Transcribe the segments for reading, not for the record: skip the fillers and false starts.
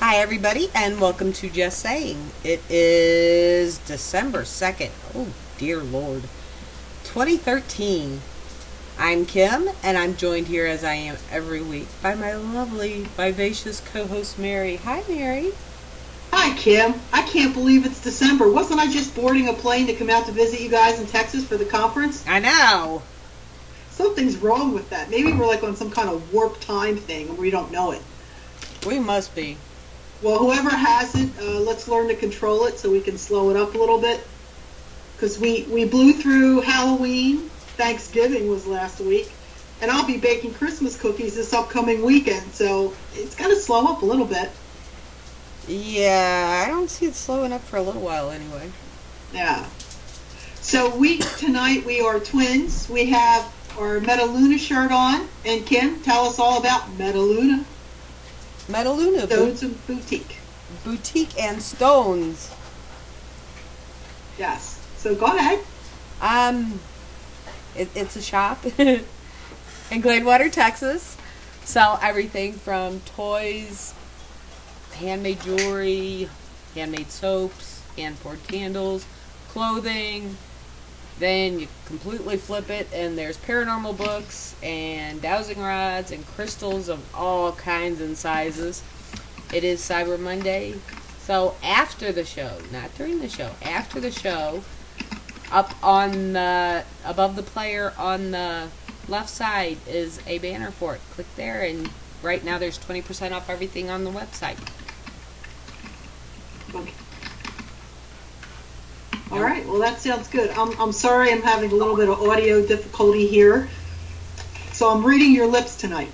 Hi, everybody, and welcome to Just Saying. It is December 2nd. Oh, dear Lord. 2013. I'm Kim, and I'm joined here, as I am every week, by my lovely, vivacious co-host, Mary. Hi, Mary. Hi, Kim. I can't believe it's December. Wasn't I just boarding a plane to come out to visit you guys in Texas for the conference? I know. Something's wrong with that. Maybe we're like on some kind of warp time thing and we don't know it. We must be. Well, whoever has it, let's learn to control it so we can slow it up a little bit. Because we blew through Halloween. Thanksgiving was last week. And I'll be baking Christmas cookies this upcoming weekend. So it's got to slow up a little bit. Yeah, I don't see it slowing up for a little while anyway. Yeah. So tonight we are twins. We have our Metaluna shirt on. And Kim, tell us all about Metaluna. Metaluna. Stones and Boutique. Boutique and Stones. Yes. So go ahead. It's a shop in Gladewater, Texas. Sell everything from toys, handmade jewelry, handmade soaps, hand-poured candles, clothing. Then you completely flip it, and there's paranormal books and dowsing rods and crystals of all kinds and sizes. It is Cyber Monday. So after the show, not during the show, after the show, up on the, above the player on the left side is a banner for it. Click there, and right now there's 20% off everything on the website. Okay. All right. Well, that sounds good. I'm sorry I'm having a little bit of audio difficulty here. So I'm reading your lips tonight.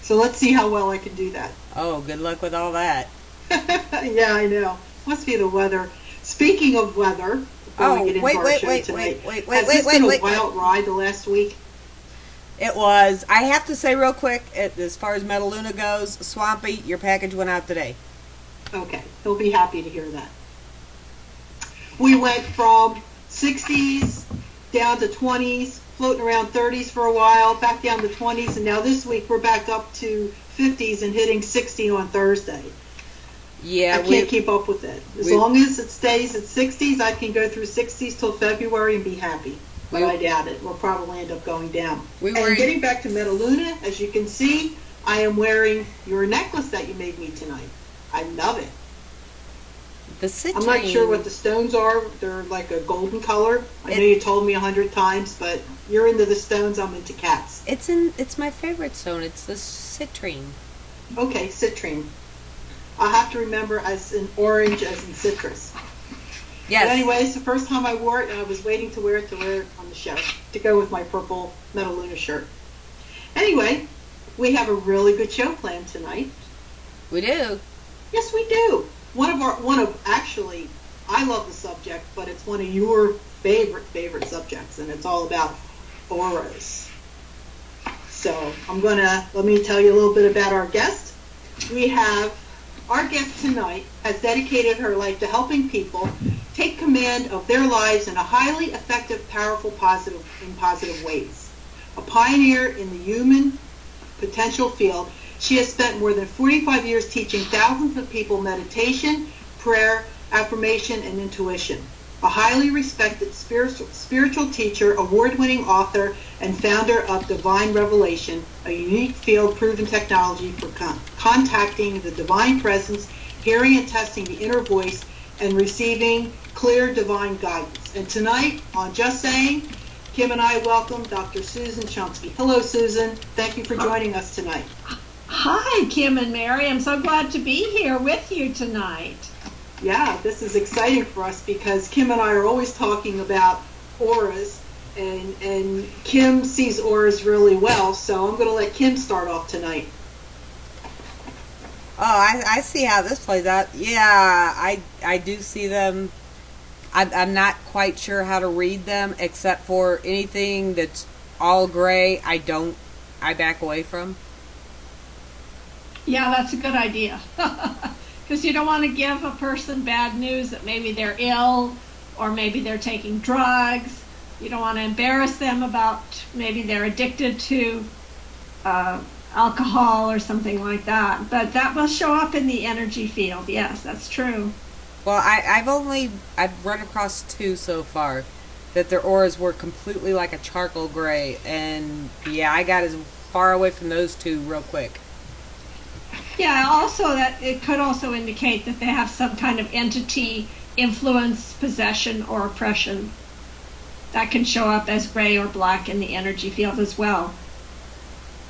So let's see how well I can do that. Oh, good luck with all that. Yeah, I know. Must be the weather. Speaking of weather, before we get into our show tonight, has this been a wild ride the last week? It was. I have to say real quick, as far as Metaluna goes, Swampy, your package went out today. Okay. He'll be happy to hear that. We went from 60s down to 20s, floating around 30s for a while, back down to 20s, and now this week we're back up to 50s and hitting 60 on Thursday. Yeah, I can't keep up with it. As long as it stays at 60s, I can go through 60s till February and be happy. But I doubt it. We'll probably end up going down. And getting back to Metaluna, as you can see, I am wearing your necklace that you made me tonight. I love it. The citrine. I'm not sure what the stones are. They're like a golden color. I know you told me 100 times, but you're into the stones. I'm into cats. It's my favorite stone. It's the citrine. Okay, citrine. I'll have to remember as in orange as in citrus. Yes. But anyway, it's the first time I wore it, and I was waiting to wear it on the show to go with my purple Metaluna shirt. Anyway, we have a really good show planned tonight. We do. Yes, we do. Actually, I love the subject, but it's one of your favorite subjects, and it's all about auras. So let me tell you a little bit about our guest. Our guest tonight has dedicated her life to helping people take command of their lives in a highly effective, powerful, positive ways. A pioneer in the human potential field, she has spent more than 45 years teaching thousands of people meditation, prayer, affirmation, and intuition. A highly respected spiritual teacher, award-winning author, and founder of Divine Revelation, a unique field-proven technology for contacting the divine presence, hearing and testing the inner voice, and receiving clear divine guidance. And tonight, on Just Saying, Kim and I welcome Dr. Susan Shumsky. Hello, Susan. Thank you for joining us tonight. Hi, Kim and Mary. I'm so glad to be here with you tonight. Yeah, this is exciting for us because Kim and I are always talking about auras, and Kim sees auras really well, so I'm going to let Kim start off tonight. Oh, I see how this plays out. Yeah, I do see them. I'm not quite sure how to read them, except for anything that's all gray, I back away from. Yeah, that's a good idea. Because you don't want to give a person bad news that maybe they're ill or maybe they're taking drugs. You don't want to embarrass them about maybe they're addicted to alcohol or something like that. But that will show up in the energy field. Yes, that's true. Well, I've run across two so far that their auras were completely like a charcoal gray, and yeah, I got as far away from those two real quick. Yeah, also that it could also indicate that they have some kind of entity influence, possession, or oppression. That can show up as gray or black in the energy field as well.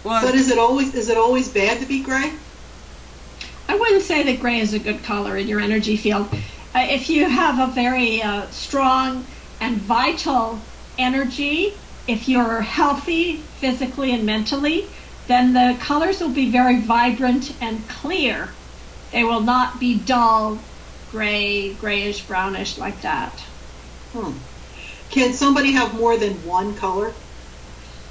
Well, But is it always bad to be gray? I wouldn't say that gray is a good color in your energy field. If you have a very strong and vital energy, if you're healthy physically and mentally, then the colors will be very vibrant and clear. They will not be dull, gray, grayish, brownish like that. Can somebody have more than one color?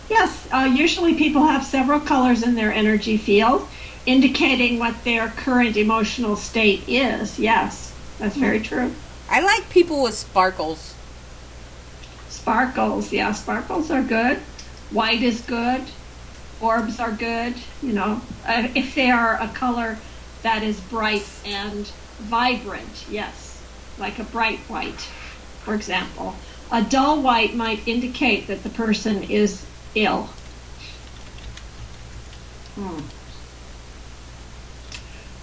Yes, usually people have several colors in their energy field, indicating what their current emotional state is. Yes, that's very true. I like people with sparkles. Sparkles, yeah, sparkles are good. White is good. Orbs are good, if they are a color that is bright and vibrant, yes, like a bright white, for example. A dull white might indicate that the person is ill.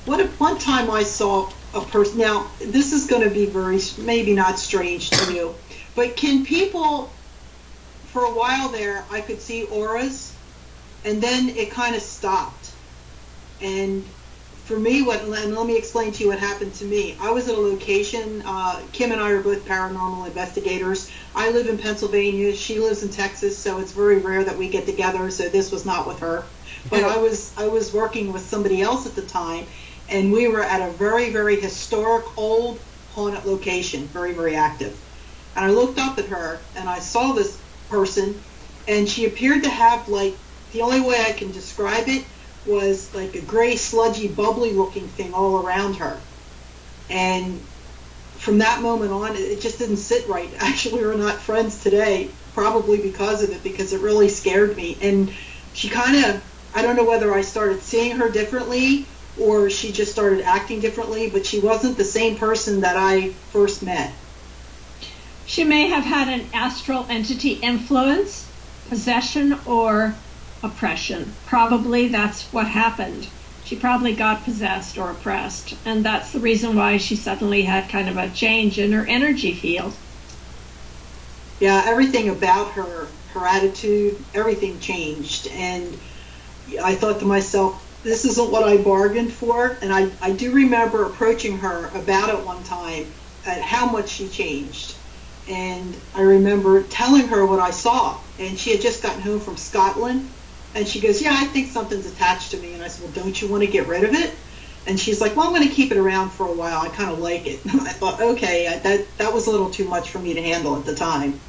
What if one time I saw a person, now this is going to be maybe not strange to you, but can people, for a while there, I could see auras, and then it kind of stopped. And for me, and let me explain to you what happened to me. I was at a location, Kim and I are both paranormal investigators. I live in Pennsylvania, she lives in Texas, so it's very rare that we get together, so this was not with her. But I was working with somebody else at the time, and we were at a very, very historic, old, haunted location, very, very active. And I looked up at her, and I saw this person, and she appeared to have, like, the only way I can describe it was like a gray, sludgy, bubbly looking thing all around her. And from that moment on, it just didn't sit right. Actually, we're not friends today, probably because of it, because it really scared me. And she kind of, I don't know whether I started seeing her differently or she just started acting differently, but she wasn't the same person that I first met. She may have had an astral entity influence, possession, or oppression. Probably that's what happened. She probably got possessed or oppressed, and that's the reason why she suddenly had kind of a change in her energy field. Yeah, everything about her attitude, everything changed, and I thought to myself, this isn't what I bargained for. And I do remember approaching her about it one time at how much she changed. And I remember telling her what I saw, and she had just gotten home from Scotland. And she goes, yeah, I think something's attached to me. And I said, well, don't you want to get rid of it? And she's like, well, I'm going to keep it around for a while. I kind of like it. And I thought, okay, that was a little too much for me to handle at the time.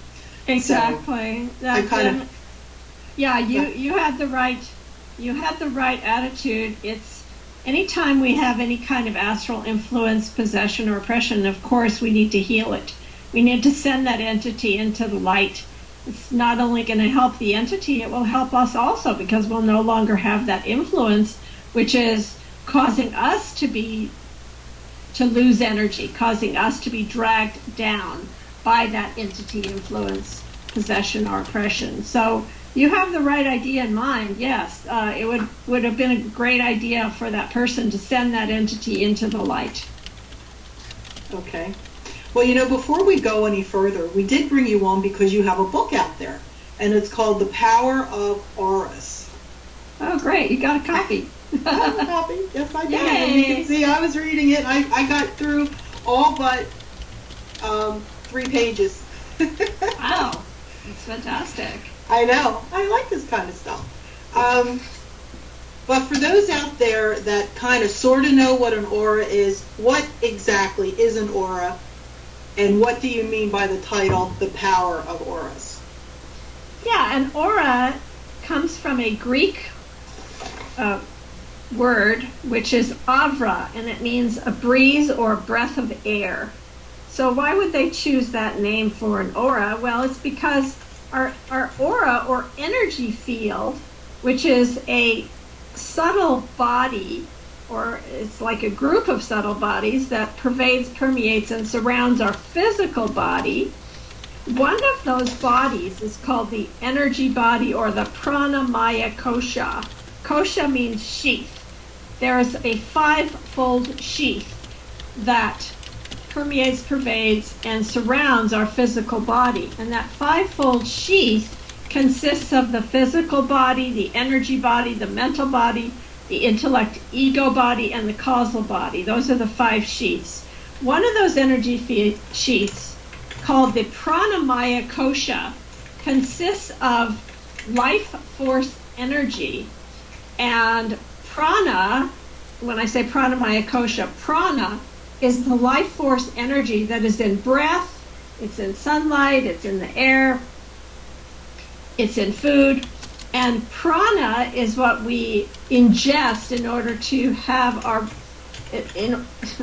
Exactly. So I kind of, yeah, you had the right attitude. It's anytime we have any kind of astral influence, possession, or oppression, of course, we need to heal it. We need to send that entity into the light. It's not only going to help the entity, it will help us also, because we'll no longer have that influence, which is causing us to lose energy, causing us to be dragged down by that entity influence, possession, or oppression. So you have the right idea in mind. Yes, it would have been a great idea for that person to send that entity into the light. Okay. Well, before we go any further, we did bring you on because you have a book out there, and it's called The Power of Auras. Oh, great. You got a copy. I have a copy. Yes, I did. Yay. And you can see I was reading it. I got through all but 3 pages. Wow. That's fantastic. I know. I like this kind of stuff. But for those out there that kind of sort of know what an aura is, what exactly is an aura? And what do you mean by the title, The Power of Auras? Yeah, an aura comes from a Greek word, which is avra, and it means a breeze or breath of air. So why would they choose that name for an aura? Well, it's because our aura or energy field, which is a subtle body, or it's like a group of subtle bodies that pervades, permeates, and surrounds our physical body. One of those bodies is called the energy body, or the prana maya kosha. Kosha means sheath. There's a five-fold sheath that permeates, pervades, and surrounds our physical body. And that five-fold sheath consists of the physical body, the energy body, the mental body, the intellect ego body, and the causal body. Those are the five sheaths. One of those energy sheaths, called the pranamaya kosha, consists of life force energy. And prana, when I say pranamaya kosha, prana is the life force energy that is in breath, it's in sunlight, it's in the air, it's in food. And prana is what we ingest in order to have our,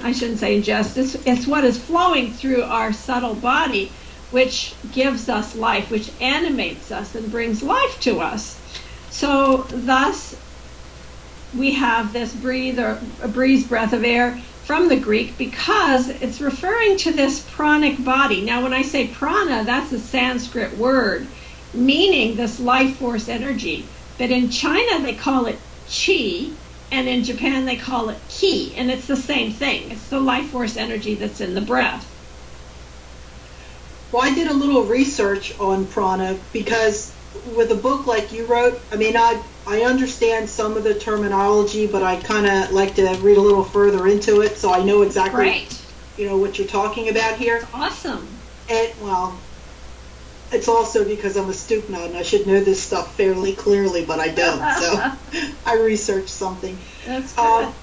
I shouldn't say ingest, it's what is flowing through our subtle body, which gives us life, which animates us and brings life to us. So thus, we have this breathe, or a breeze, breath of air, from the Greek, because it's referring to this pranic body. Now, when I say prana, that's a Sanskrit word, meaning this life force energy. But in China, they call it chi, and in Japan, they call it ki, and it's the same thing. It's the life force energy that's in the breath. Well, I did a little research on prana, because with a book like you wrote, I mean, I understand some of the terminology, but I kind of like to read a little further into it, so I know exactly, what you're talking about here. That's awesome. And, well, it's also because I'm a stoop nut and I should know this stuff fairly clearly, but I don't. So I researched something. That's good.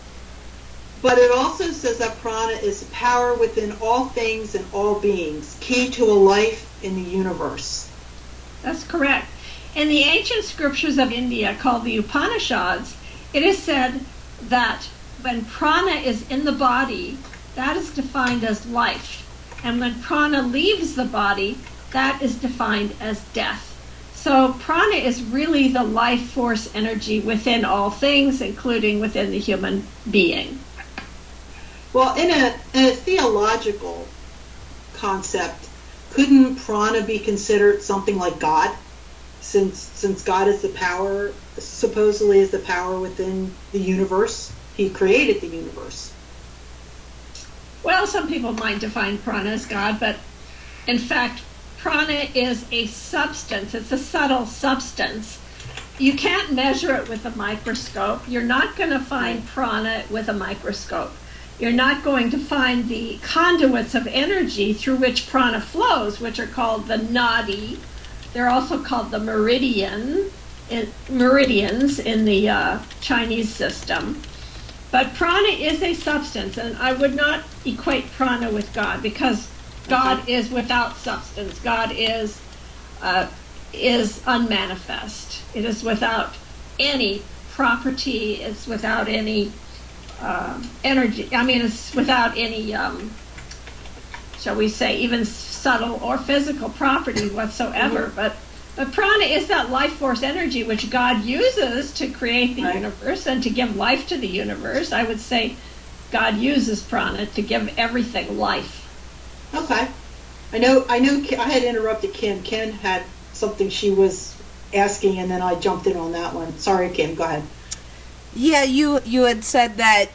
But it also says that prana is power within all things and all beings, key to a life in the universe. That's correct. In the ancient scriptures of India, called the Upanishads, it is said that when prana is in the body, that is defined as life. And when prana leaves the body, that is defined as death. So prana is really the life force energy within all things, including within the human being. Well, in a theological concept, couldn't prana be considered something like God? Since God is the power, supposedly is the power within the universe. He created the universe. Well, some people might define prana as God, but in fact, prana is a substance. It's a subtle substance. You can't measure it with a microscope. You're not going to find prana with a microscope. You're not going to find the conduits of energy through which prana flows, which are called the nadi. They're also called the meridians in the Chinese system. But prana is a substance, and I would not equate prana with God, because God is without substance. God is unmanifest. It is without any property. It's without any energy. I mean, it's without any, shall we say, even subtle or physical property whatsoever. But prana is that life force energy which God uses to create the universe and to give life to the universe. I would say God uses prana to give everything life. Okay. I know I had interrupted Kim. Kim had something she was asking, and then I jumped in on that one. Sorry, Kim, go ahead. Yeah, you had said that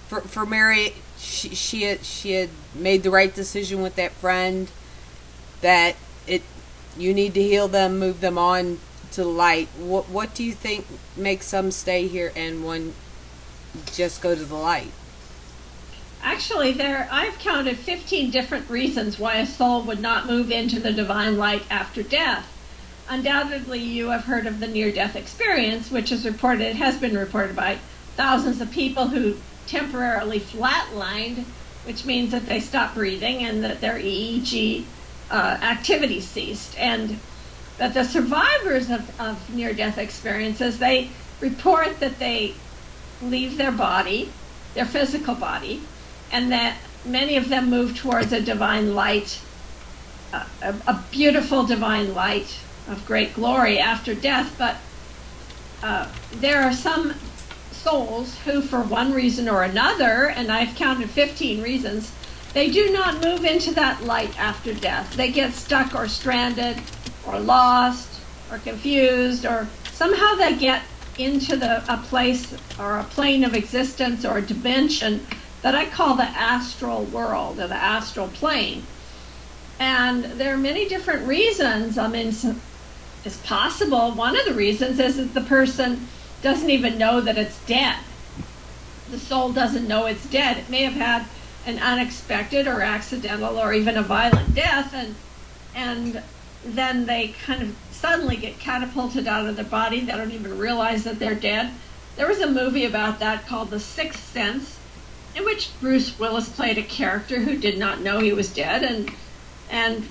for Mary, she had made the right decision with that friend, that you need to heal them, move them on to the light. What do you think makes some stay here and one just go to the light? Actually, I've counted 15 different reasons why a soul would not move into the divine light after death. Undoubtedly, you have heard of the near-death experience, which is reported. It has been reported by thousands of people who temporarily flatlined, which means that they stopped breathing and that their EEG activity ceased. And that the survivors of near-death experiences, they report that they leave their body, their physical body, and that many of them move towards a divine light, a beautiful divine light of great glory after death. But there are some souls who, for one reason or another, and I've counted 15 reasons, they do not move into that light after death. They get stuck or stranded or lost or confused, or somehow they get into a place or a plane of existence or a dimension that I call the astral world or the astral plane. And there are many different reasons. I mean, it's possible. One of the reasons is that the person doesn't even know that it's dead. The soul doesn't know it's dead. It may have had an unexpected or accidental or even a violent death, and then they kind of suddenly get catapulted out of their body. They don't even realize that they're dead. There was a movie about that called The Sixth Sense, in which Bruce Willis played a character who did not know he was dead, and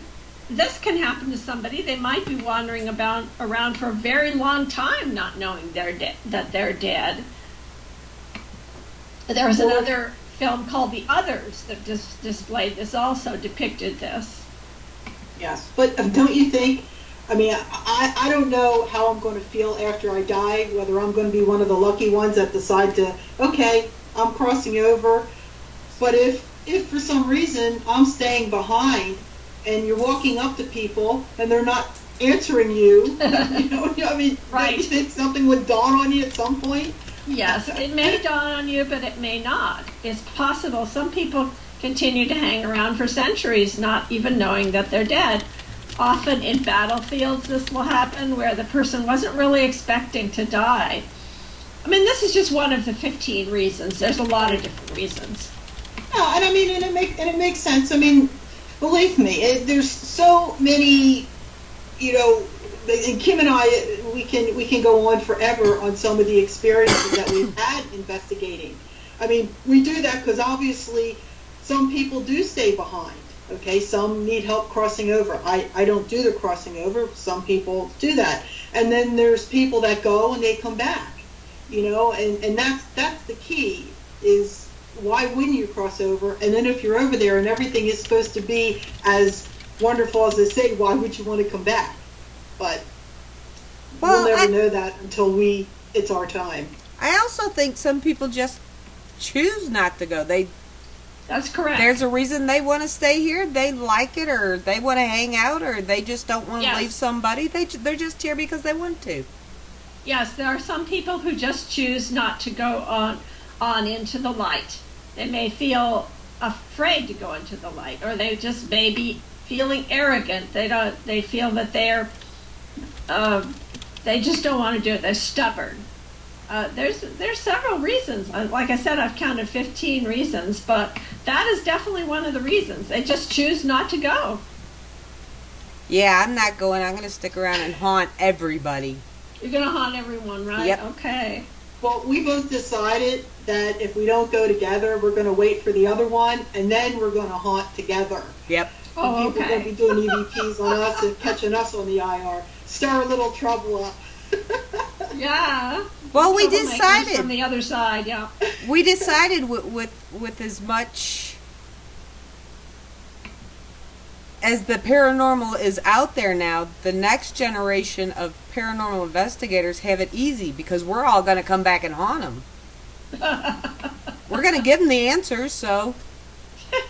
this can happen to somebody. They might be wandering around for a very long time not knowing that they're dead. There was another film called The Others that displayed this, also depicted this. Yes, but don't you think, I mean, I don't know how I'm going to feel after I die, whether I'm going to be one of the lucky ones that decide to, okay, I'm crossing over. But if for some reason I'm staying behind and you're walking up to people and they're not answering you, I mean, right. Don't you think something would dawn on you at some point? Yes, it may dawn on you, but it may not. It's possible. Some people continue to hang around for centuries, not even knowing that they're dead. Often in battlefields, this will happen where the person wasn't really expecting to die. I mean, this is just one of the 15 reasons. There's a lot of different reasons. No, and I mean, and it makes sense. I mean, believe me, there's so many, and Kim and I, we can go on forever on some of the experiences that we've had investigating. I mean, we do that because obviously some people do stay behind. Okay, some need help crossing over. I don't do the crossing over. Some people do that, and then there's people that go and they come back. And that's the key. Is why wouldn't you cross over? And then if you're over there and everything is supposed to be as wonderful as they say, why would you want to come back? But we'll never know that until it's our time. I also think some people just choose not to go. That's correct. There's a reason they want to stay here. They like it, or they want to hang out, or they just don't want to leave somebody. They're just here because they want to. Yes, there are some people who just choose not to go on into the light. They may feel afraid to go into the light, or they just may be feeling arrogant. They feel that they just don't want to do it. They're stubborn. There's several reasons. Like I said, I've counted 15 reasons, but that is definitely one of the reasons. They just choose not to go. Yeah, I'm not going. I'm going to stick around and haunt everybody. You're going to haunt everyone, right? Yep. Okay. Well, we both decided that if we don't go together, we're going to wait for the other one, and then we're going to haunt together. Yep. Oh, people are going to be doing EVPs on us and catching us on the IR. Stir a little trouble up. Yeah. Well, we decided from the other side. Yeah. We decided with as much as the paranormal is out there now, the next generation of paranormal investigators have it easy because we're all going to come back and haunt them. We're going to give them the answers, so.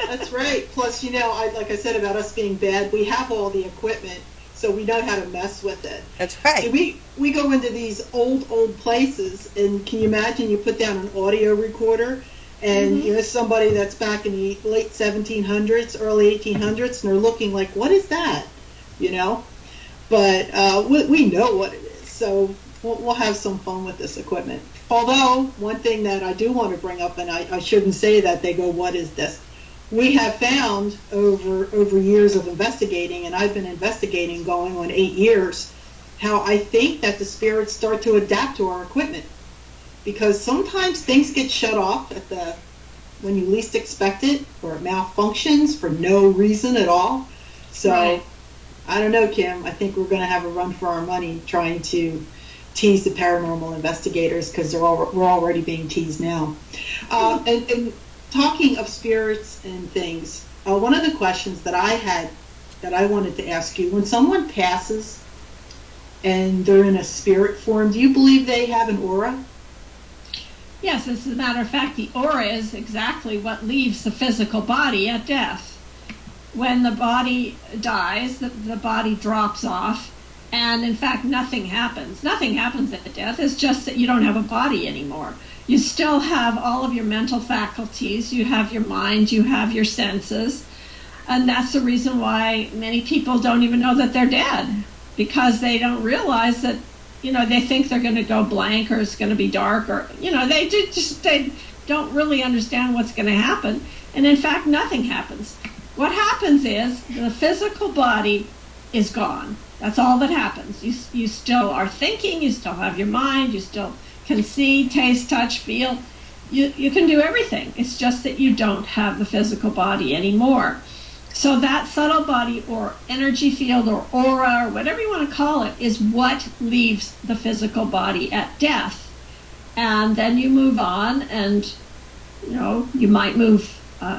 That's right. Plus, like I said about us being bad, we have all the equipment, so we know how to mess with it. That's right. And we go into these old places, and can you imagine you put down an audio recorder, and somebody that's back in the late 1700s, early 1800s, and they're looking like, what is that? But we know what it is, so we'll have some fun with this equipment. Although, one thing that I do want to bring up, and I shouldn't say that, they go, what is this? We have found over years of investigating, and I've been investigating going on 8 years, how I think that the spirits start to adapt to our equipment. Because sometimes things get shut off when you least expect it, or it malfunctions for no reason at all. So, right. I don't know, Kim. I think we're going to have a run for our money trying to tease the paranormal investigators, because we're already being teased now. And talking of spirits and things, one of the questions that I had that I wanted to ask you, when someone passes, and they're in a spirit form, do you believe they have an aura? Yes, as a matter of fact, the aura is exactly what leaves the physical body at death. When the body dies, the body drops off, and in fact, nothing happens. Nothing happens at death. It's just that you don't have a body anymore. You still have all of your mental faculties. You have your mind. You have your senses. And that's the reason why many people don't even know that they're dead, because they don't realize that, they think they're going to go blank, or it's going to be dark, or, they don't really understand what's going to happen. And in fact, nothing happens. What happens is the physical body is gone. That's all that happens. You still are thinking, you still have your mind, you still can see, taste, touch, feel. You can do everything. It's just that you don't have the physical body anymore. So that subtle body, or energy field, or aura, or whatever you want to call it, is what leaves the physical body at death. And then you move on, and you might move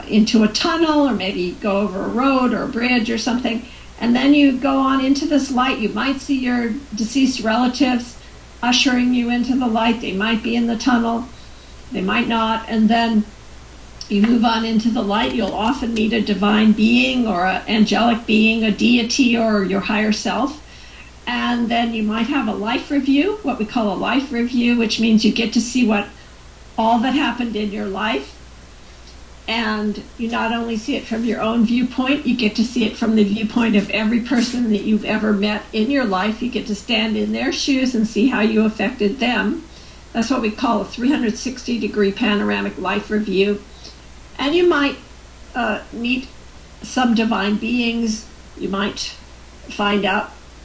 into a tunnel, or maybe go over a road or a bridge or something, and then you go on into this light. You might see your deceased relatives ushering you into the light. They might be in the tunnel, they might not, and then you move on into the light. You'll often meet a divine being, or an angelic being, a deity, or your higher self. And then you might have a life review, what we call a life review, which means you get to see all that happened in your life. And you not only see it from your own viewpoint, you get to see it from the viewpoint of every person that you've ever met in your life. You get to stand in their shoes and see how you affected them. That's what we call a 360-degree panoramic life review. And you might meet some divine beings. You might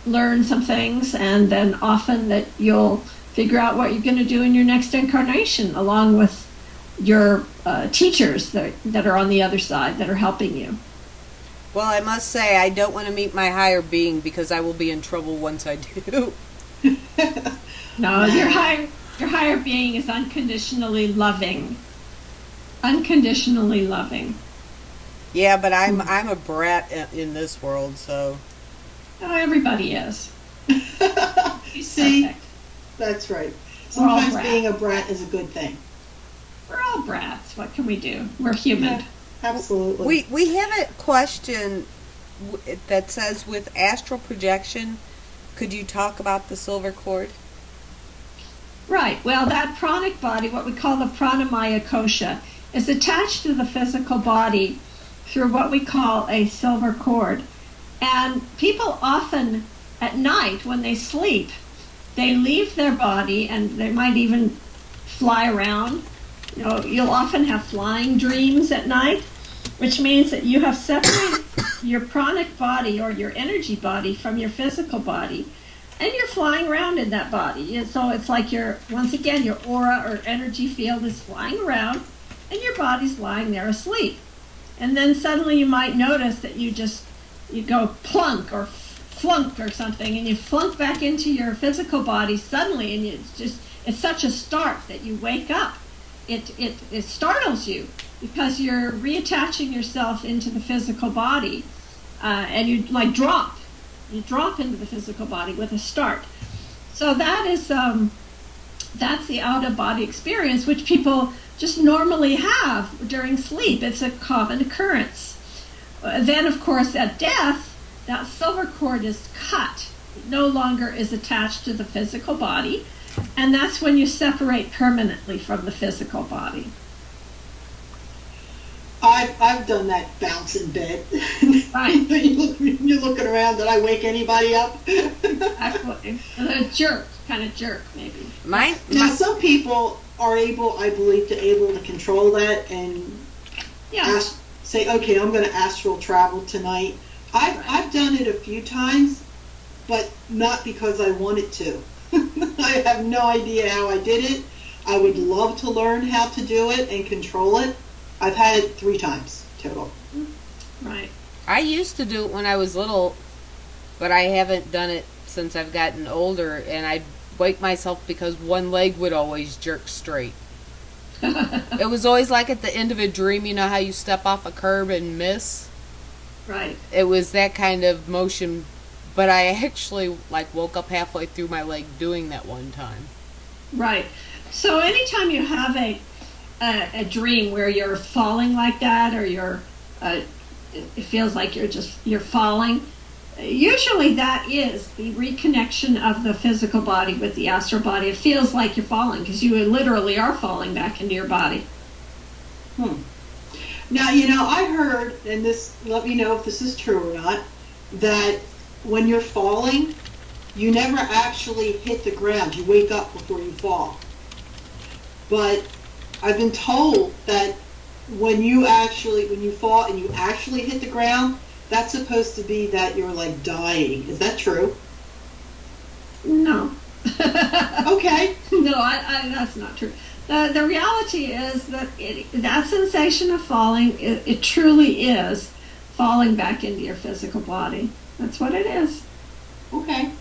learn some things, and then often that you'll figure out what you're going to do in your next incarnation, along with your teachers that are on the other side that are helping you. Well, I must say, I don't want to meet my higher being, because I will be in trouble once I do. No, your higher being is unconditionally loving. Unconditionally loving. Yeah, but I'm a brat in this world, so. Oh, everybody is. See, that's right. Sometimes being a brat is a good thing. We're all brats. What can we do? We're human. Yeah, absolutely. We have a question that says, with astral projection, could you talk about the silver cord? Right. Well, that pranic body, what we call the pranamaya kosha, is attached to the physical body through what we call a silver cord. And people often, at night, when they sleep, they leave their body, and they might even fly around. You'll often have flying dreams at night, which means that you have separated your pranic body, or your energy body, from your physical body, and you're flying around in that body. And so it's like once again, your aura or energy field is flying around, and your body's lying there asleep. And then suddenly you might notice that you go plunk or flunk or something, and you flunk back into your physical body suddenly, and it's such a start that you wake up. It startles you, because you're reattaching yourself into the physical body, and you drop into the physical body with a start. So that's the out of body experience, which people just normally have during sleep. It's a common occurrence. Then, of course, at death, that silver cord is cut. It no longer is attached to the physical body, and that's when you separate permanently from the physical body. I've done that bounce in bed. Right. You're looking around. Did I wake anybody up? Exactly. A jerk, maybe. Now, some people are able to control that and say, okay, I'm going to astral travel tonight. I've done it a few times, but not because I wanted to. I have no idea how I did it. I would love to learn how to do it and control it. I've had it 3 times total. Right. I used to do it when I was little, but I haven't done it since I've gotten older, and I'd wake myself because one leg would always jerk straight. It was always like at the end of a dream, you know how you step off a curb and miss? Right. It was that kind of motion but I actually like woke up halfway through my leg doing that one time. Right. So anytime you have a dream where you're falling like that, or it feels like you're falling, usually that is the reconnection of the physical body with the astral body. It feels like you're falling because you literally are falling back into your body. Now, I heard, and this, let me know if this is true or not, that when you're falling, you never actually hit the ground. You wake up before you fall. But I've been told that when you fall and you actually hit the ground, that's supposed to be that you're like dying. Is that true? No. Okay. No, that's not true. The reality is that that sensation of falling, it truly is falling back into your physical body. That's what it is. Okay.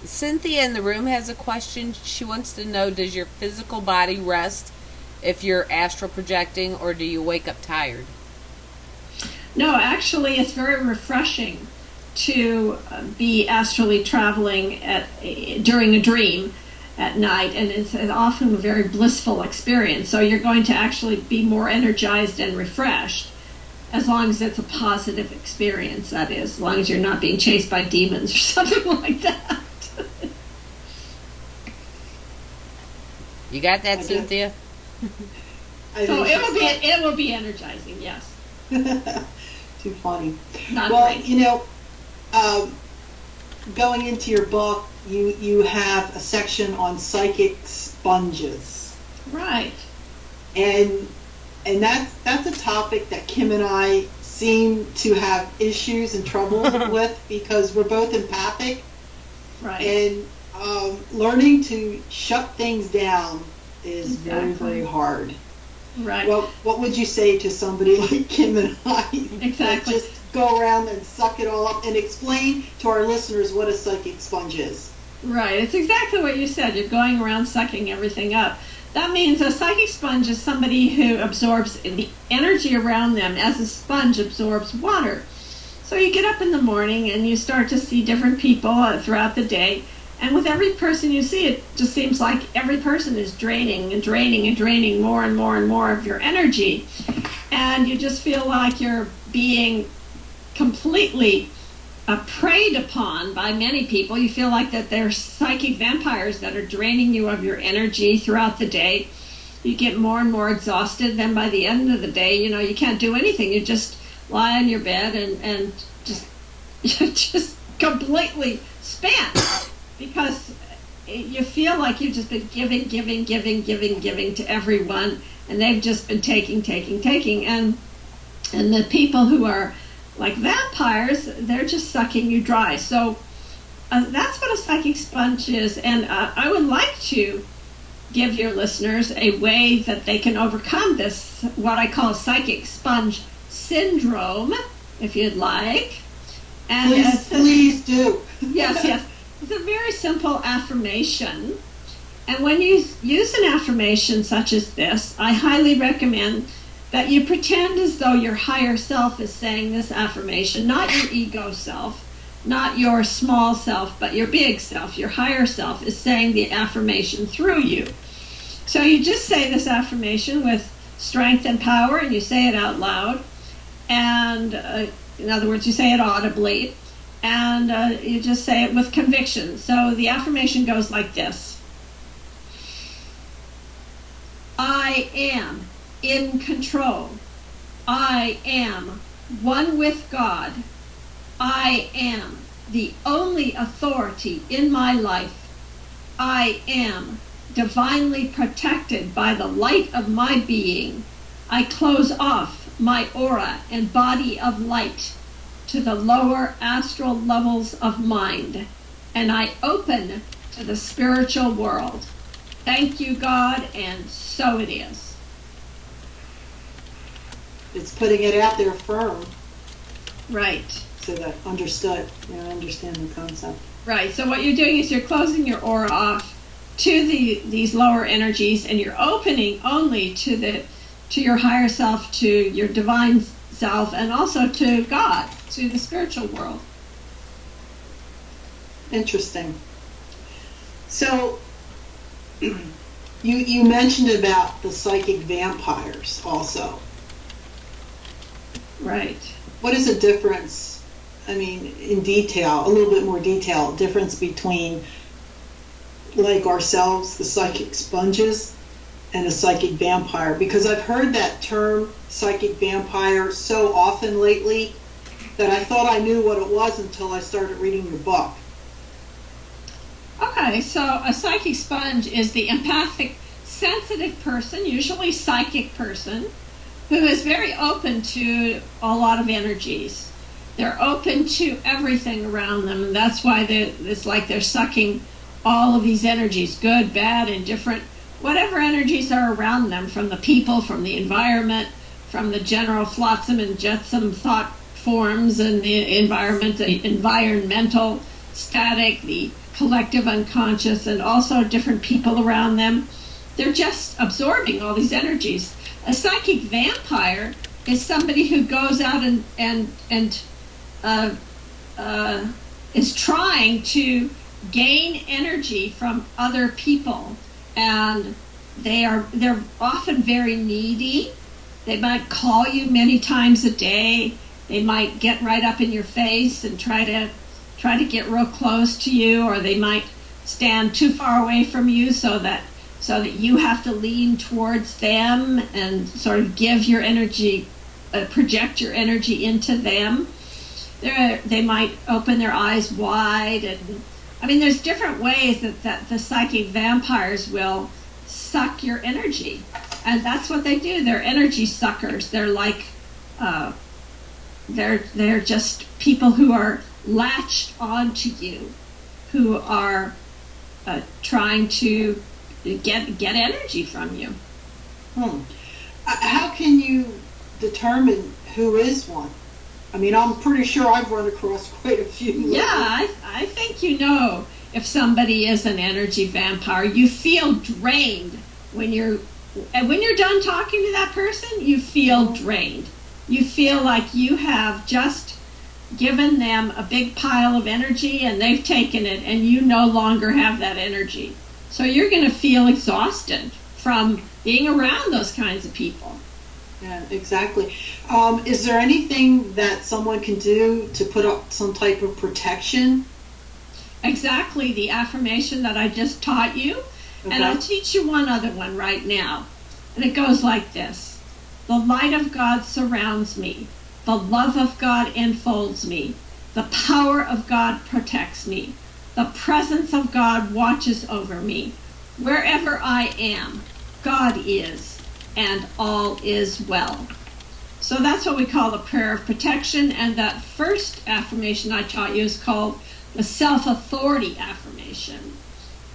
Cynthia in the room has a question. She wants to know, does your physical body rest if you're astral projecting, or do you wake up tired? No, actually, it's very refreshing to be astrally traveling during a dream at night, and it's often a very blissful experience. So you're going to actually be more energized and refreshed, as long as it's a positive experience, that is, as long as you're not being chased by demons or something like that. You got that, Cynthia? So it will be energizing, yes. Too funny. Not well, great. Going into your book, you have a section on psychic sponges. Right. And that's a topic that Kim and I seem to have issues and trouble with, because we're both empathic. Right. And learning to shut things down is very, very hard. Right. Well, what would you say to somebody like Kim and I? Exactly. Just go around and suck it all up and explain to our listeners what a psychic sponge is. Right. It's exactly what you said. You're going around sucking everything up. That means a psychic sponge is somebody who absorbs the energy around them as a sponge absorbs water. So you get up in the morning and you start to see different people throughout the day. And with every person you see, it just seems like every person is draining and draining and draining more and more and more of your energy. And you just feel like you're being completely preyed upon by many people. You feel like that they're psychic vampires that are draining you of your energy throughout the day. You get more and more exhausted. Then by the end of the day, you can't do anything. You just lie on your bed and just you're just completely spent, because you feel like you've just been giving to everyone, and they've just been taking. And the people who are like vampires, they're just sucking you dry. So that's what a psychic sponge is. And I would like to give your listeners a way that they can overcome this, what I call psychic sponge syndrome, if you'd like. And please do. Yes. It's a very simple affirmation. And when you use an affirmation such as this, I highly recommend that you pretend as though your higher self is saying this affirmation, not your ego self, not your small self, but your big self, your higher self is saying the affirmation through you. So you just say this affirmation with strength and power, and you say it out loud. And in other words, you say it audibly, and you just say it with conviction. So the affirmation goes like this: I am in control. I am one with God. I am the only authority in my life. I am divinely protected by the light of my being. I close off my aura and body of light to the lower astral levels of mind, and I open to the spiritual world. Thank you, God, and so it is. It's putting it out there firm. Right. So that understand the concept. Right. So what you're doing is you're closing your aura off to these lower energies, and you're opening only to your higher self, to your divine self, and also to God, to the spiritual world. Interesting. So, you mentioned about the psychic vampires also. Right. What is the difference, I mean, in detail, a little bit more detail, difference between, like ourselves, the psychic sponges, and a psychic vampire? Because I've heard that term, psychic vampire, so often lately that I thought I knew what it was until I started reading your book. Okay, so a psychic sponge is the empathic, sensitive person, usually psychic person, who is very open to a lot of energies. They're open to everything around them, and that's why it's like they're sucking all of these energies, good, bad, indifferent, whatever energies are around them, from the people, from the environment, from the general flotsam and jetsam thought forms and the environment, the environmental static, the collective unconscious, and also different people around them. They're just absorbing all these energies. A psychic vampire is somebody who goes out and is trying to gain energy from other people, and they're often very needy. They might call you many times a day. They might get right up in your face and try to get real close to you, or they might stand too far away from you so that you have to lean towards them and sort of give your energy, project your energy into them. They might open their eyes wide, and I mean, there's different ways that the psychic vampires will suck your energy, and that's what they do. They're energy suckers. They're like, they're just people who are latched onto you, who are trying to get energy from you. How can you determine who is one? I mean, I'm pretty sure I've run across quite a few. Yeah, I think you know if somebody is an energy vampire. You feel drained when you're done talking to that person. You feel drained. You feel like you have just given them a big pile of energy and they've taken it, and you no longer have that energy. So you're going to feel exhausted from being around those kinds of people. Yeah, exactly. Is there anything that someone can do to put up some type of protection? Exactly, the affirmation that I just taught you. Okay. And I'll teach you one other one right now. And it goes like this. The light of God surrounds me. The love of God enfolds me. The power of God protects me. The presence of God watches over me. Wherever I am, God is, and all is well. So that's what we call the prayer of protection, and that first affirmation I taught you is called the self-authority affirmation.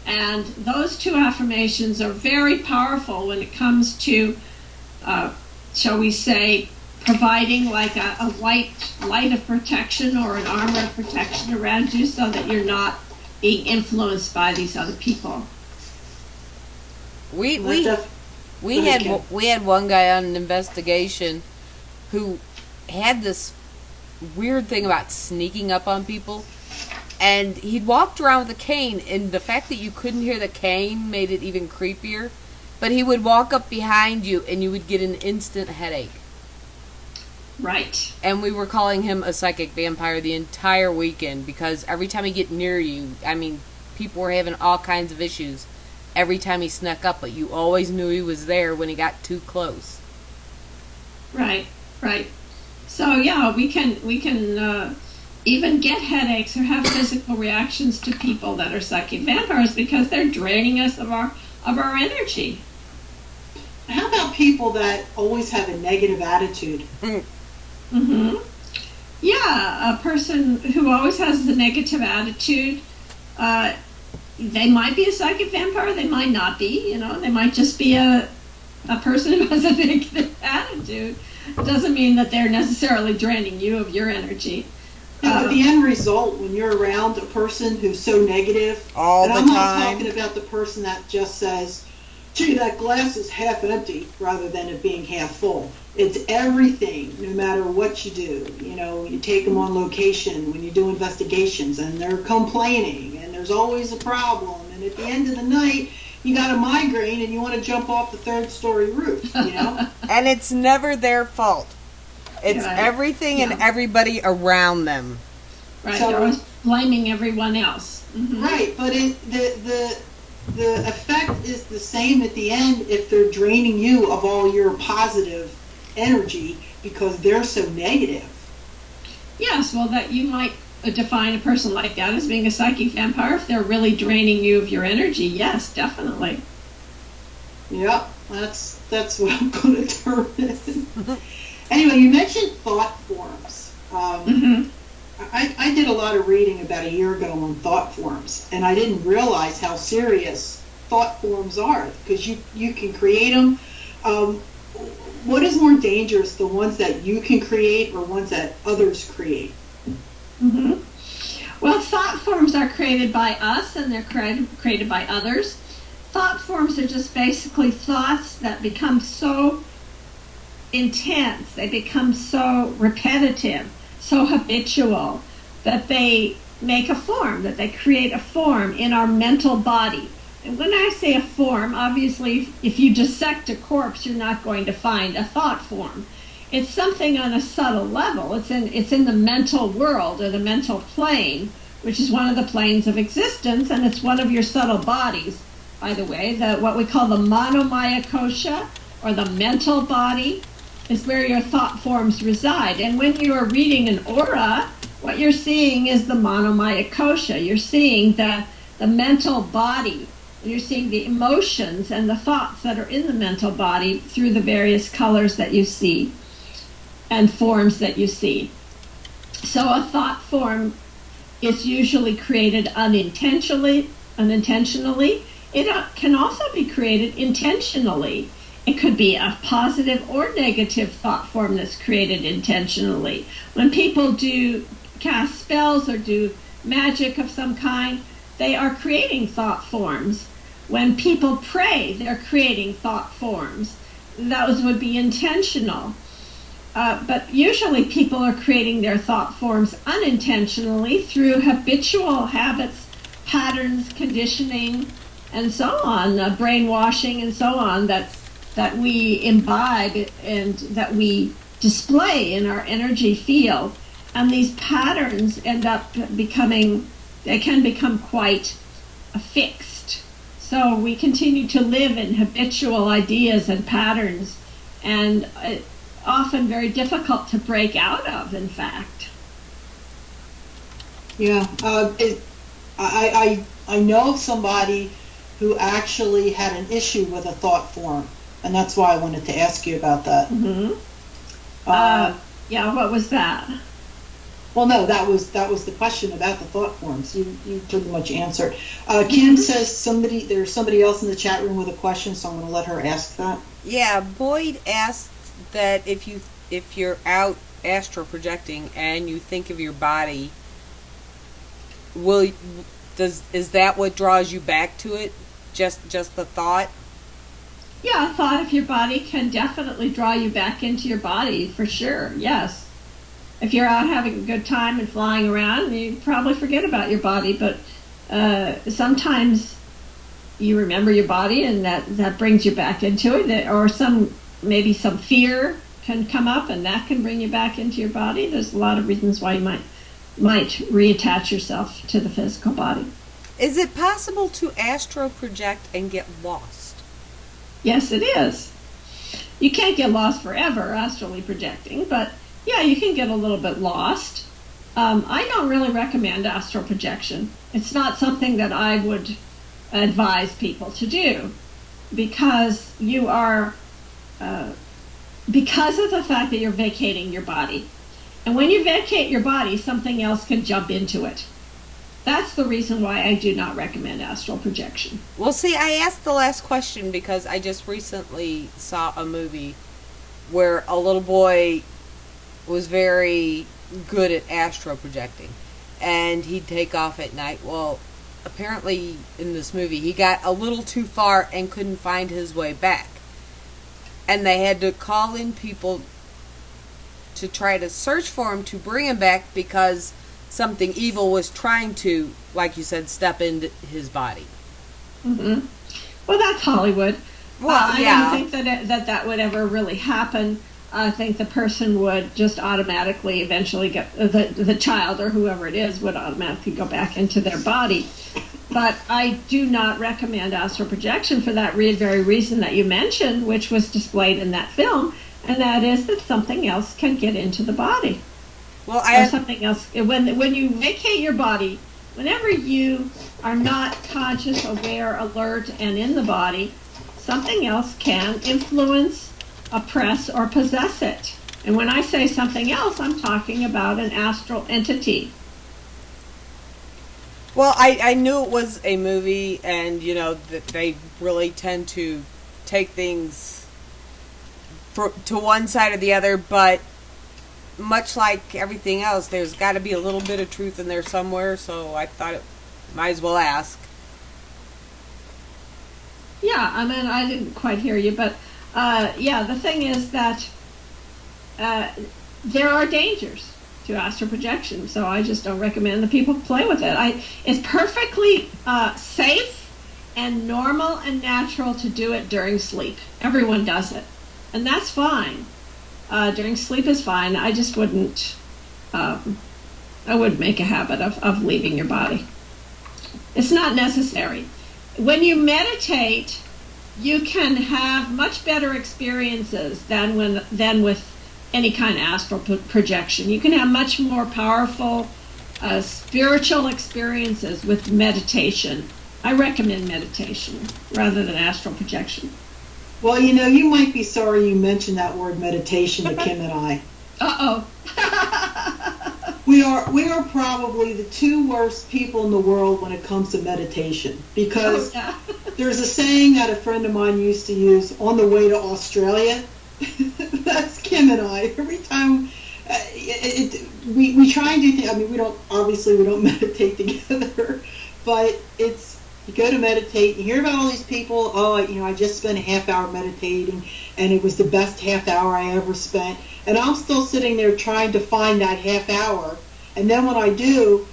And those two affirmations are very powerful when it comes to, shall we say, providing like a white light of protection or an armor of protection around you so that you're not being influenced by these other people. We had one guy on an investigation who had this weird thing about sneaking up on people, and he'd walked around with a cane, and the fact that you couldn't hear the cane made it even creepier. But he would walk up behind you and you would get an instant headache. Right. And we were calling him a psychic vampire the entire weekend, because every time he get near you, I mean, people were having all kinds of issues every time he snuck up, but you always knew he was there when he got too close. Right, right. So yeah, we can even get headaches or have physical reactions to people that are psychic vampires because they're draining us of our energy. How about people that always have a negative attitude? Mm-hmm. Yeah, a person who always has a negative attitude, they might be a psychic vampire, they might not be, they might just be a person who has a negative attitude. It doesn't mean that they're necessarily draining you of your energy. But the end result, when you're around a person who's so negative, all and the I'm time. not talking about the person that just says, gee, that glass is half empty rather than it being half full. It's everything, no matter what you do. You know, you take them on location when you do investigations, and they're complaining, and there's always a problem. And at the end of the night, you got a migraine, and you want to jump off the third-story roof. You know, and it's never their fault. It's everything and everybody around them. Right, so, they're always blaming everyone else. Mm-hmm. Right, but the effect is the same at the end if they're draining you of all your positive energy because they're so negative. Yes, well, that you might define a person like that as being a psychic vampire if they're really draining you of your energy. Yes, definitely. Yep, that's what I'm going to turn in. Anyway, you mentioned thought forms. I did a lot of reading about a year ago on thought forms, and I didn't realize how serious thought forms are, because you can create them. What is more dangerous, the ones that you can create or ones that others create? Mm-hmm. Well, thought forms are created by us, and they're created by others. Thought forms are just basically thoughts that become so intense, they become so repetitive, so habitual, that they make a form, that they create a form in our mental body. And when I say a form, obviously, if you dissect a corpse, you're not going to find a thought form. It's something on a subtle level. It's in the mental world, or the mental plane, which is one of the planes of existence, and it's one of your subtle bodies, by the way. What we call the monomaya kosha, or the mental body, is where your thought forms reside. And when you are reading an aura, what you're seeing is the monomaya kosha. You're seeing the mental body. You're seeing the emotions and the thoughts that are in the mental body through the various colors that you see and forms that you see. So a thought form is usually created unintentionally. It can also be created intentionally. It could be a positive or negative thought form that's created intentionally. When people do cast spells or do magic of some kind, they are creating thought forms. When people pray, they're creating thought forms. Those would be intentional. But usually people are creating their thought forms unintentionally through habitual habits, patterns, conditioning, and so on, brainwashing and so on, that we imbibe and that we display in our energy field. And these patterns end up they can become quite fixed. So we continue to live in habitual ideas and patterns, and often very difficult to break out of, in fact. Yeah, I know of somebody who actually had an issue with a thought form, and that's why I wanted to ask you about that. Mm-hmm. Yeah, what was that? Well, no, that was the question about the thought forms. You pretty much answered. Kim says there's somebody else in the chat room with a question, so I'm going to let her ask that. Yeah, Boyd asked that if you're out astral projecting and you think of your body, is that what draws you back to it? Just the thought? Yeah, a thought of your body can definitely draw you back into your body, for sure, yes. If you're out having a good time and flying around, you probably forget about your body, but sometimes you remember your body, and that brings you back into it, or maybe some fear can come up, and that can bring you back into your body. There's a lot of reasons why you might reattach yourself to the physical body. Is it possible to astral project and get lost? Yes, it is. You can't get lost forever astrally projecting, but yeah, you can get a little bit lost. I don't really recommend astral projection. It's not something that I would advise people to do, because you are, because of the fact that you're vacating your body. And when you vacate your body, something else can jump into it. That's the reason why I do not recommend astral projection. Well, see, I asked the last question because I just recently saw a movie where a little boy was very good at astral projecting, and he'd take off at night. Well, apparently in this movie, he got a little too far and couldn't find his way back. And they had to call in people to try to search for him to bring him back because something evil was trying to, like you said, step into his body. Mm-hmm. Well, that's Hollywood. Well, I don't think that would ever really happen. I think the person would just automatically eventually get, the child or whoever it is would automatically go back into their body. But I do not recommend astral projection for that very reason that you mentioned, which was displayed in that film, and that is that something else can get into the body. Well, or something else. When you vacate your body, whenever you are not conscious, aware, alert, and in the body, something else can influence, oppress, or possess it. And when I say something else, I'm talking about an astral entity. Well, I knew it was a movie, and, you know, that they really tend to take things to one side or the other, but much like everything else, there's got to be a little bit of truth in there somewhere, so I thought it might as well ask. Yeah, I mean, I didn't quite hear you, but yeah, the thing is that there are dangers to astral projection, so I just don't recommend that people play with it. It's perfectly safe and normal and natural to do it during sleep. Everyone does it, and that's fine. During sleep is fine. I just wouldn't, I wouldn't make a habit of leaving your body. It's not necessary. When you meditate, you can have much better experiences than with any kind of astral projection. You can have much more powerful spiritual experiences with meditation. I recommend meditation rather than astral projection. Well, you know, you might be sorry you mentioned that word meditation to Kim and I. Uh-oh. We are probably the two worst people in the world when it comes to meditation, because there's a saying that a friend of mine used to use on the way to Australia. That's Kim and I. Every time we try and do things. I mean, we don't meditate together, but you go to meditate, you hear about all these people, I just spent a half hour meditating, and it was the best half hour I ever spent. And I'm still sitting there trying to find that half hour. And then when I do,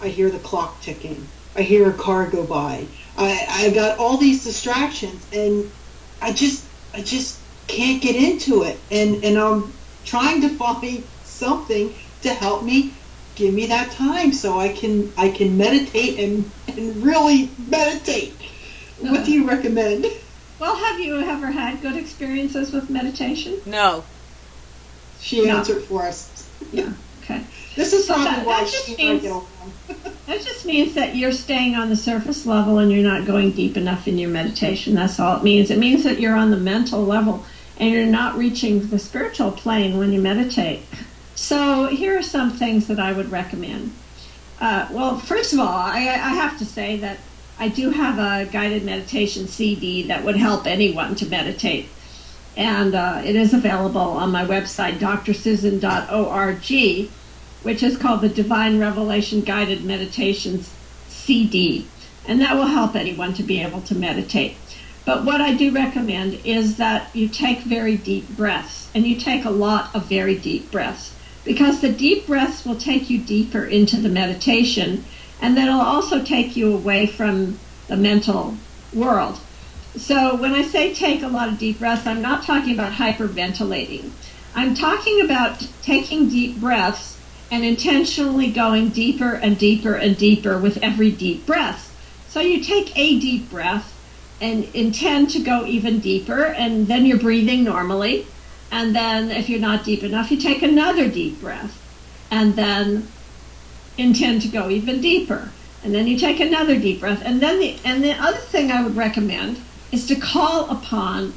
I hear the clock ticking. I hear a car go by. I got all these distractions, and I just can't get into it. And I'm trying to find something to help me, give me that time so I can meditate and really meditate. What do you recommend? Well, have you ever had good experiences with meditation? No. She answered for us. Yeah, okay. This is probably why she and I get along. That just means that you're staying on the surface level and you're not going deep enough in your meditation. That's all it means. It means that you're on the mental level and you're not reaching the spiritual plane when you meditate. So here are some things that I would recommend. Well, first of all, I have to say that I do have a guided meditation CD that would help anyone to meditate. And it is available on my website, drsusan.org, which is called the Divine Revelation Guided Meditations CD. And that will help anyone to be able to meditate. But what I do recommend is that you take very deep breaths, and you take a lot of very deep breaths, because the deep breaths will take you deeper into the meditation, and then it'll also take you away from the mental world. So when I say take a lot of deep breaths, I'm not talking about hyperventilating. I'm talking about taking deep breaths and intentionally going deeper and deeper and deeper with every deep breath. So you take a deep breath and intend to go even deeper, and then you're breathing normally. And then if you're not deep enough, you take another deep breath and then intend to go even deeper. And then you take another deep breath. And then the other thing I would recommend is to call upon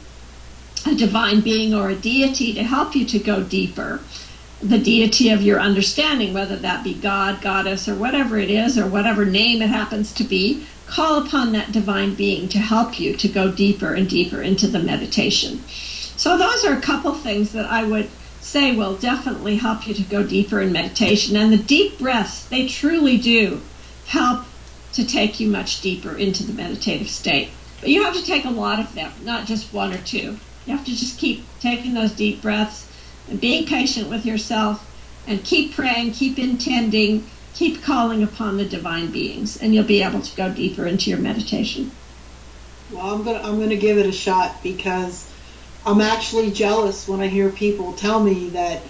a divine being or a deity to help you to go deeper. The deity of your understanding, whether that be God, goddess, or whatever it is, or whatever name it happens to be, call upon that divine being to help you to go deeper and deeper into the meditation. So those are a couple things that I would say will definitely help you to go deeper in meditation. And the deep breaths, they truly do help to take you much deeper into the meditative state. But you have to take a lot of them, not just one or two. You have to just keep taking those deep breaths and being patient with yourself and keep praying, keep intending, keep calling upon the divine beings, and you'll be able to go deeper into your meditation. Well, I'm gonna give it a shot, because I'm actually jealous when I hear people tell me that,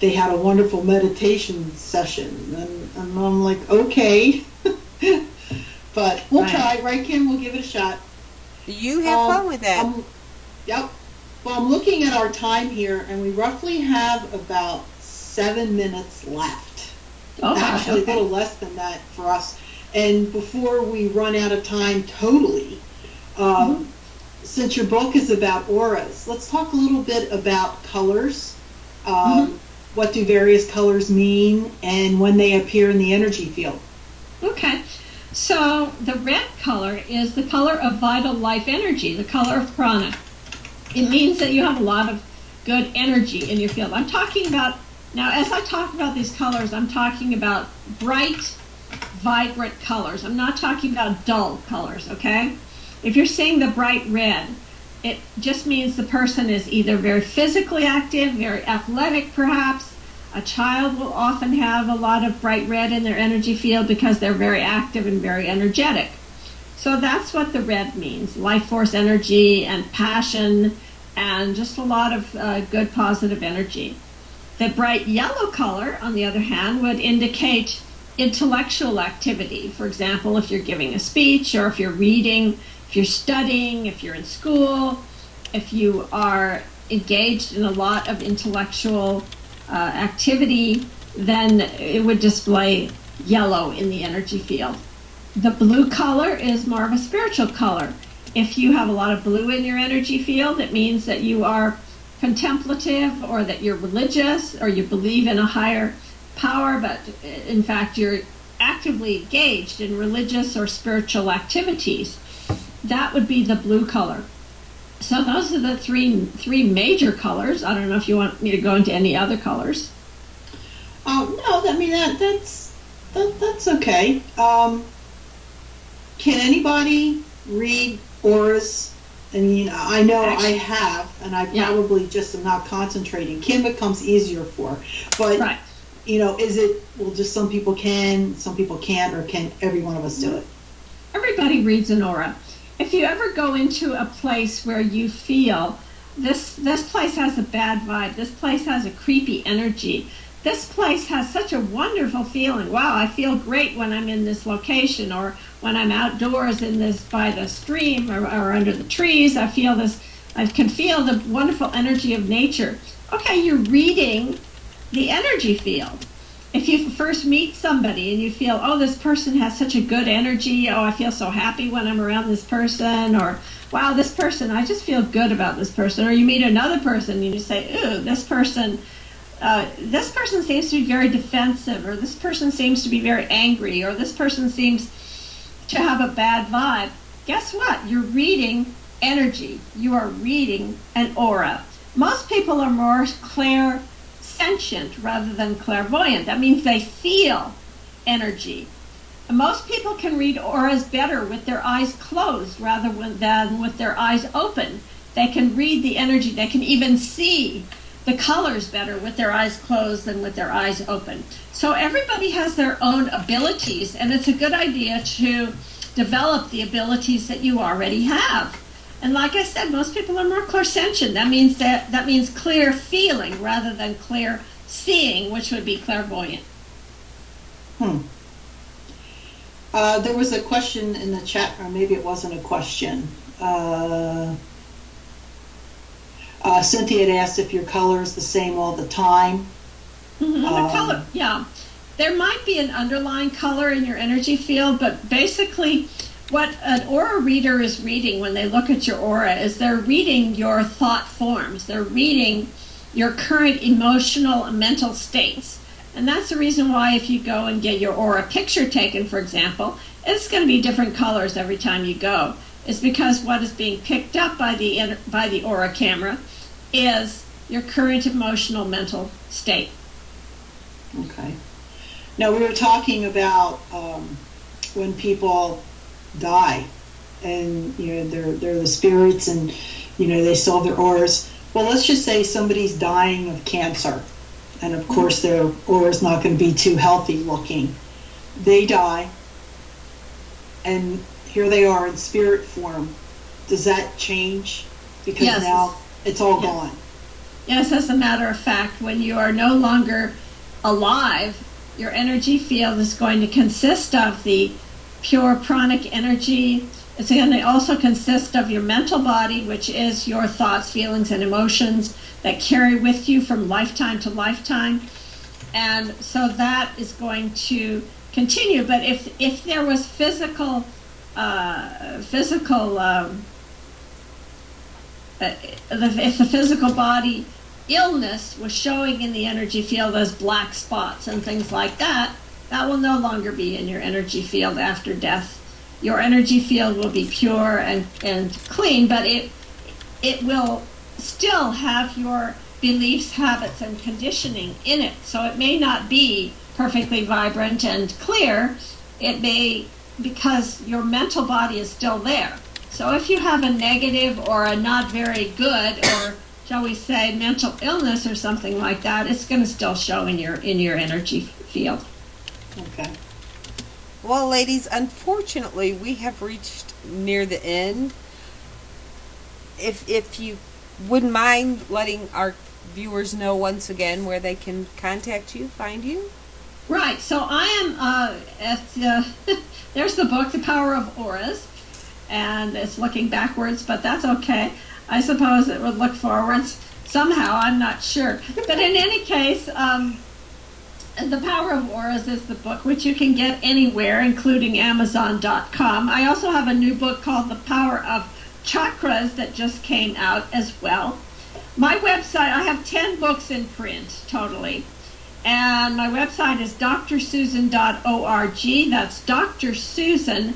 they had a wonderful meditation session, and I'm like, okay, but we'll try, right, Kim? We'll give it a shot. You have fun with that. Yep. Well, I'm looking at our time here, and we roughly have about 7 minutes left. Actually, okay. A little less than that for us. And before we run out of time totally, since your book is about auras, let's talk a little bit about colors. What do various colors mean, and when they appear in the energy field? Okay. So the red color is the color of vital life energy, the color of prana. It means that you have a lot of good energy in your field. I'm talking about, now as I talk about these colors, I'm talking about bright, vibrant colors. I'm not talking about dull colors, okay? If you're seeing the bright red, it just means the person is either very physically active, very athletic perhaps. A child will often have a lot of bright red in their energy field because they're very active and very energetic. So that's what the red means, life force energy and passion and just a lot of good positive energy. The bright yellow color, on the other hand, would indicate intellectual activity. For example, if you're giving a speech, or if you're reading, if you're studying, if you're in school, if you are engaged in a lot of intellectual activity, then it would display yellow in the energy field. The blue color is more of a spiritual color. If you have a lot of blue in your energy field, it means that you are contemplative, or that you're religious, or you believe in a higher power, but in fact you're actively engaged in religious or spiritual activities. That would be the blue color. So those are the three major colors. I don't know if you want me to go into any other colors. No, I mean that's okay. Can anybody read auras? I mean, I know I have, and I probably just am not concentrating. Kim, it comes easier for, but right. Is it, well, just some people can, some people can't, or can every one of us do it? Everybody reads an aura. If you ever go into a place where you feel this place has a bad vibe, this place has a creepy energy, this place has such a wonderful feeling. Wow, I feel great when I'm in this location, or when I'm outdoors in this, by the stream, or under the trees. I can feel the wonderful energy of nature. Okay, you're reading the energy field. If you first meet somebody and you feel, oh, this person has such a good energy, oh, I feel so happy when I'm around this person, or wow, this person, I just feel good about this person. Or you meet another person and you say, ooh, this person seems to be very defensive, or this person seems to be very angry, or this person seems to have a bad vibe. Guess what? You're reading energy. You are reading an aura. Most people are more clairsentient rather than clairvoyant. That means they feel energy. Most people can read auras better with their eyes closed rather than with their eyes open. They can read the energy. They can even see the colors better with their eyes closed than with their eyes open. So everybody has their own abilities, and it's a good idea to develop the abilities that you already have. And like I said, most people are more clairsentient. That means clear feeling rather than clear seeing, which would be clairvoyant. There was a question in the chat, or maybe it wasn't a question. Cynthia had asked if your color is the same all the time. The color, yeah. There might be an underlying color in your energy field, but basically what an aura reader is reading when they look at your aura is they're reading your thought forms. They're reading your current emotional and mental states. And that's the reason why if you go and get your aura picture taken, for example, it's going to be different colors every time you go. It's because what is being picked up by the aura camera is your current emotional mental state. Okay. Now we were talking about when people die, and they're the spirits, and they still have their auras. Well, let's just say somebody's dying of cancer, and of course their aura's not going to be too healthy looking. They die, and here they are in spirit form. Does that change? Because yes. Now it's all gone. Yes, as a matter of fact, when you are no longer alive, your energy field is going to consist of the pure pranic energy. It's going to also consist of your mental body, which is your thoughts, feelings, and emotions that carry with you from lifetime to lifetime. And so that is going to continue. But if there was if the physical body illness was showing in the energy field as black spots and things like that, that will no longer be in your energy field after death. Your energy field will be pure and clean, but it will still have your beliefs, habits, and conditioning in it. So it may not be perfectly vibrant and clear. It may, because your mental body is still there. So if you have a negative or a not very good, or shall we say mental illness or something like that, it's going to still show in your energy field. Okay. Well, ladies, unfortunately, we have reached near the end. If you wouldn't mind letting our viewers know once again where they can contact you, find you. Right. So I am there's the book, The Power of Auras, and it's looking backwards, but that's okay. I suppose it would look forwards somehow. I'm not sure. But in any case, The Power of Auras is the book, which you can get anywhere, including Amazon.com. I also have a new book called The Power of Chakras that just came out as well. My website, I have 10 books in print, totally. And my website is drsusan.org. That's drsusan.org.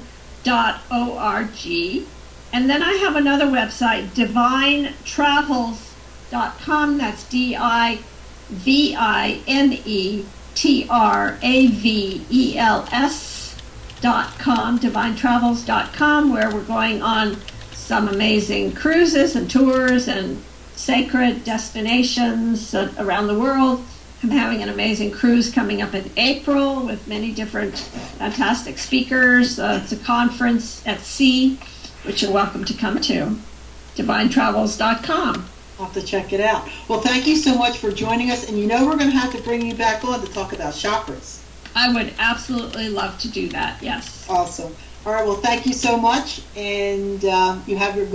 And then I have another website, divinetravels.com. That's DIVINETRAVELS.com, divinetravels.com, where we're going on some amazing cruises and tours and sacred destinations around the world. I'm having an amazing cruise coming up in April with many different fantastic speakers. It's a conference at sea, which you're welcome to come to. DivineTravels.com. I'll have to check it out. Well, thank you so much for joining us. And we're going to have to bring you back on to talk about chakras. I would absolutely love to do that, yes. Awesome. All right, well, thank you so much. And you have a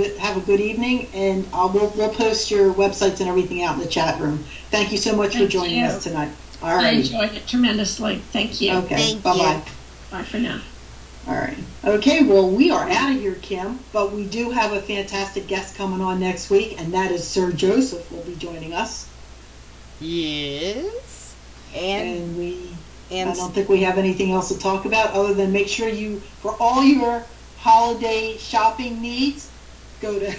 good evening. And we'll post your websites and everything out in the chat room. Thank you so much for joining us tonight. All right. I enjoyed it tremendously. Thank you. Okay, bye-bye. Bye for now. All right. Okay, well, we are out of here, Kim, but we do have a fantastic guest coming on next week, and that is Sir Joseph will be joining us. Yes. And I don't think we have anything else to talk about other than make sure for all your holiday shopping needs, go to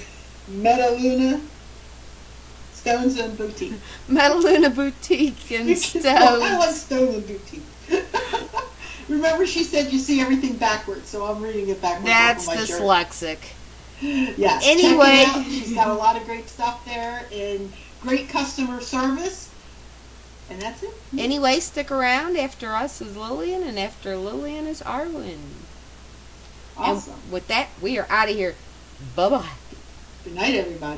Metaluna Stones and Boutique. Metaluna Boutique and Stones. I like Stones and Boutique. Remember, she said you see everything backwards, so I'm reading it backwards. That's off of my dyslexic. Shirt. Yes. Anyway, check it out. She's got a lot of great stuff there and great customer service. And that's it. Anyway, stick around. After us is Lillian, and after Lillian is Arwen. Awesome. And with that, we are out of here. Bye-bye. Good night, everybody.